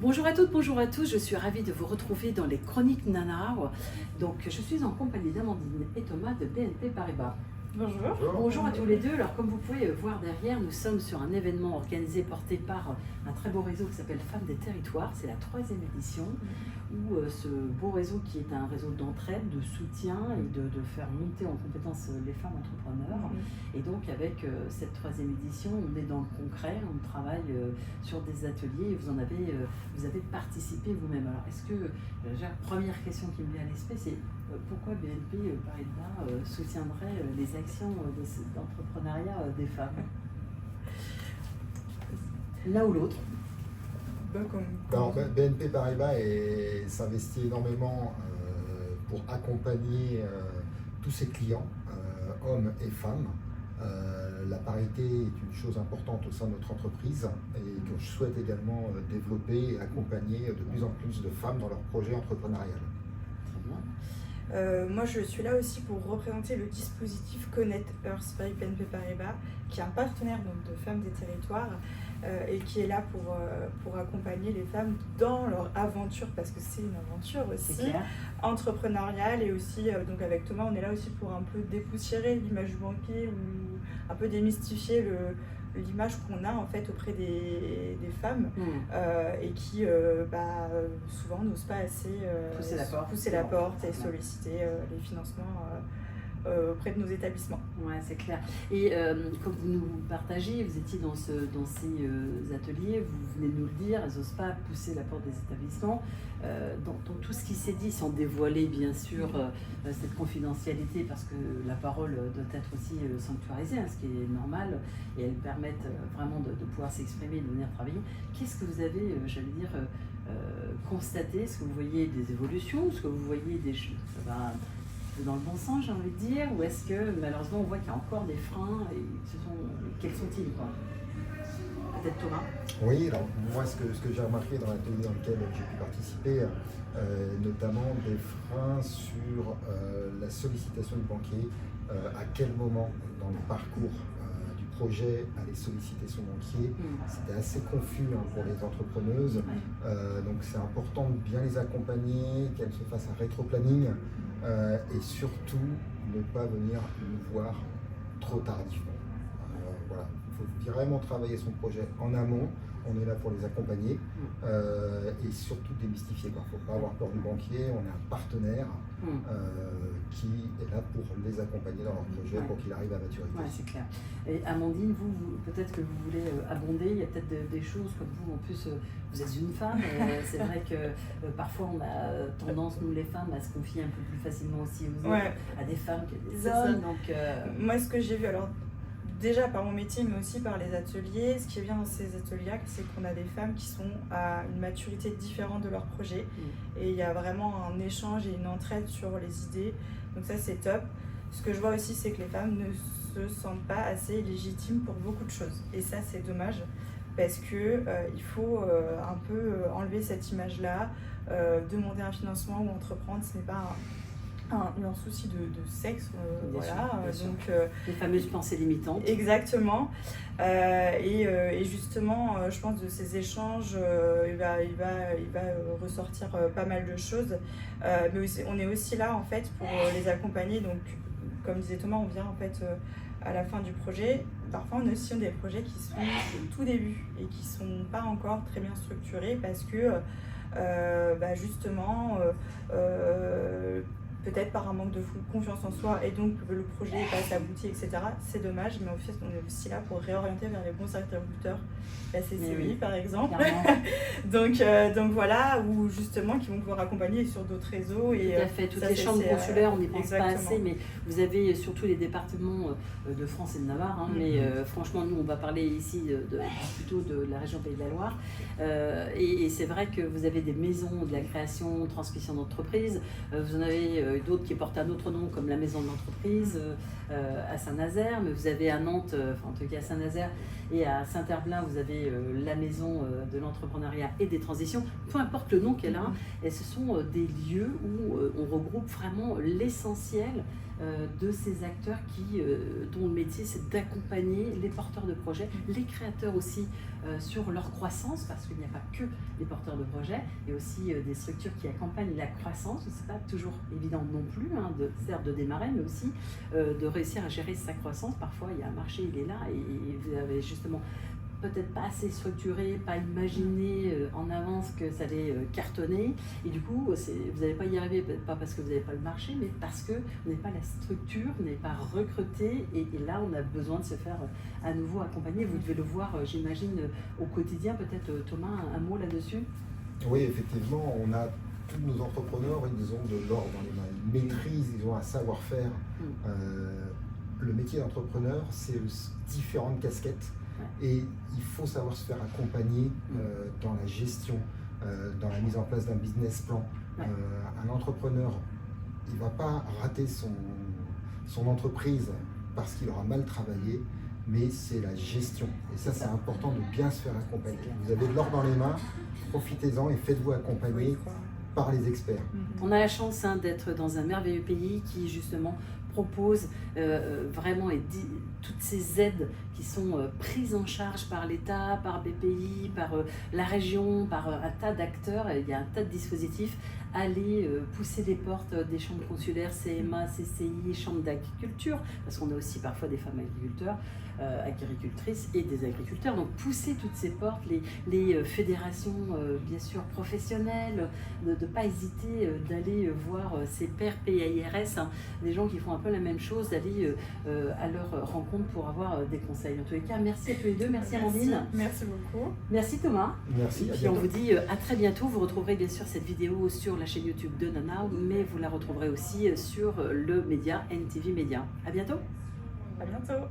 Bonjour à toutes, bonjour à tous, je suis ravie de vous retrouver dans les Chroniques Nana. Donc je suis en compagnie d'Amandine et Thomas de BNP Paribas. Bonjour. Bonjour à tous les deux. Alors comme vous pouvez voir derrière, nous sommes sur un événement organisé, porté par un très beau réseau qui s'appelle Femmes des Territoires. C'est la 3e édition où ce beau réseau qui est un réseau d'entraide, de soutien et de faire monter en compétence les femmes entrepreneurs. Et donc avec cette 3e édition, on est dans le concret, on travaille sur des ateliers et vous avez participé vous-même. Alors est-ce que, déjà, première question qui me vient à l'esprit, c'est pourquoi BNP Paribas soutiendrait les actions d'entrepreneuriat des femmes? L'un ou l'autre? Alors, BNP Paribas s'investit énormément pour accompagner tous ses clients, hommes et femmes. La parité est une chose importante au sein de notre entreprise et que je souhaite également développer et accompagner de plus en plus de femmes dans leur projet entrepreneurial. Très bien. Moi, je suis là aussi pour représenter le dispositif Connect Earth by BNP Paribas, qui est un partenaire donc, de Femmes des Territoires et qui est là pour accompagner les femmes dans leur aventure, parce que c'est une aventure aussi entrepreneuriale. Et aussi, donc avec Thomas, on est là aussi pour un peu dépoussiérer l'image du banquier ou un peu démystifier l'image qu'on a en fait auprès des femmes et qui souvent n'osent pas assez pousser la porte et solliciter les financements auprès de nos établissements. Ouais, c'est clair. Et comme vous nous partagez, vous étiez dans ces ateliers, vous venez de nous le dire, elles n'osent pas pousser la porte des établissements. Dans tout ce qui s'est dit, sans dévoiler bien sûr cette confidentialité, parce que la parole doit être aussi sanctuarisée, ce qui est normal, et elles permettent vraiment de pouvoir s'exprimer et de venir travailler. Qu'est-ce que vous avez, constaté? Est-ce que vous voyez des évolutions? Est-ce que vous voyez des choses dans le bon sens, j'ai envie de dire, ou est-ce que malheureusement on voit qu'il y a encore des freins et quels sont-ils, quoi? Peut-être Thomas? Oui, alors moi ce que j'ai remarqué dans l'atelier dans lequel j'ai pu participer, notamment des freins sur la sollicitation du banquier, à quel moment dans le parcours du projet aller solliciter son banquier. C'était assez confus pour les entrepreneuses, donc c'est important de bien les accompagner, qu'elles se fassent un rétro-planning. Et surtout ne pas venir nous voir trop tardivement. Voilà, il faut vraiment travailler son projet en amont, on est là pour les accompagner et surtout démystifier. Il ne faut pas avoir peur du banquier, on est un partenaire qui est là pour les accompagner dans leur projet pour qu'il arrive à maturité. Ouais, c'est clair. Et Amandine, vous peut-être que vous voulez abonder, il y a peut-être des choses comme vous, en plus vous êtes une femme, c'est vrai que parfois on a tendance, nous les femmes, à se confier un peu plus facilement aussi aux hommes, à des femmes que des hommes. Donc, moi ce que j'ai vu, alors déjà par mon métier mais aussi par les ateliers, ce qui est bien dans ces ateliers, c'est qu'on a des femmes qui sont à une maturité différente de leur projet et il y a vraiment un échange et une entraide sur les idées, donc ça c'est top. Ce que je vois aussi, c'est que les femmes ne se sentent pas assez légitimes pour beaucoup de choses et ça c'est dommage, parce que il faut un peu enlever cette image-là. Demander un financement ou entreprendre, ce n'est pas un souci de sexe, voilà. Donc les fameuses pensées limitantes. Exactement. Et justement, je pense de ces échanges, il va ressortir pas mal de choses. Mais on est aussi là en fait pour les accompagner. Donc, comme disait Thomas, on vient en fait à la fin du projet. Parfois, on a aussi des projets qui sont au tout début et qui sont pas encore très bien structurés parce que justement. Peut-être par un manque de confiance en soi et donc le projet n'est pas abouti, etc. C'est dommage, mais en fait on est aussi là pour réorienter vers les bons interlocuteurs, la CCI par exemple. donc voilà, ou justement qui vont pouvoir accompagner sur d'autres réseaux. Et tout à fait, toutes les chambres consulaires, on n'y pense pas assez, mais vous avez surtout les départements de France et de Navarre, mais franchement nous on va parler ici plutôt de la région Pays de la Loire, et c'est vrai que vous avez des maisons de la création, transmission d'entreprise, vous en avez d'autres qui portent un autre nom comme la maison de l'entreprise à Saint-Nazaire, mais vous avez à Nantes, en tout cas à Saint-Nazaire, et à Saint-Herblain vous avez la maison de l'entrepreneuriat et des transitions, peu importe le nom qu'elle a, et ce sont des lieux où on regroupe vraiment l'essentiel de ces acteurs dont le métier c'est d'accompagner les porteurs de projets, les créateurs aussi sur leur croissance, parce qu'il n'y a pas que les porteurs de projets, il y a aussi des structures qui accompagnent la croissance. Ce n'est pas toujours évident non plus, hein, certes de démarrer, mais aussi de réussir à gérer sa croissance. Parfois il y a un marché, il est là, et vous avez justement peut-être pas assez structuré, pas imaginé en avance que ça allait cartonner, et du coup vous n'allez pas y arriver, pas parce que vous n'avez pas le marché, mais parce que vous n'avez pas la structure, vous n'avez pas recruté, et là on a besoin de se faire à nouveau accompagner. Vous devez le voir, j'imagine, au quotidien. Peut-être Thomas, un mot là-dessus? Oui, effectivement, on a tous nos entrepreneurs, ils ont de l'or dans les mains, ils maîtrisent, ils ont un savoir-faire. Le métier d'entrepreneur, c'est différentes casquettes. Et il faut savoir se faire accompagner dans la gestion, dans la mise en place d'un business plan. Un entrepreneur, il ne va pas rater son entreprise parce qu'il aura mal travaillé, mais c'est la gestion. Et ça, c'est important de bien se faire accompagner. Vous avez de l'or dans les mains, profitez-en et faites-vous accompagner par les experts. On a la chance d'être dans un merveilleux pays qui justement propose vraiment toutes ces aides qui sont prises en charge par l'État, par BPI, par la région, par un tas d'acteurs. Il y a un tas de dispositifs. Allez pousser les portes des chambres consulaires, CMA, CCI, chambres d'agriculture, parce qu'on a aussi parfois des femmes agriculteurs, agricultrices et des agriculteurs. Donc pousser toutes ces portes, les fédérations bien sûr professionnelles, de ne pas hésiter d'aller voir ces pairs PAIRS, des gens qui font un peu la même chose, d'aller à leur rencontre pour avoir des conseils. En tous les cas, merci à tous les deux, merci Amandine. Merci beaucoup. Merci Thomas. Merci. Et puis on vous dit à très bientôt. Vous retrouverez bien sûr cette vidéo sur la chaîne YouTube de Nana, mais vous la retrouverez aussi sur le média NTV Média. À bientôt. À bientôt.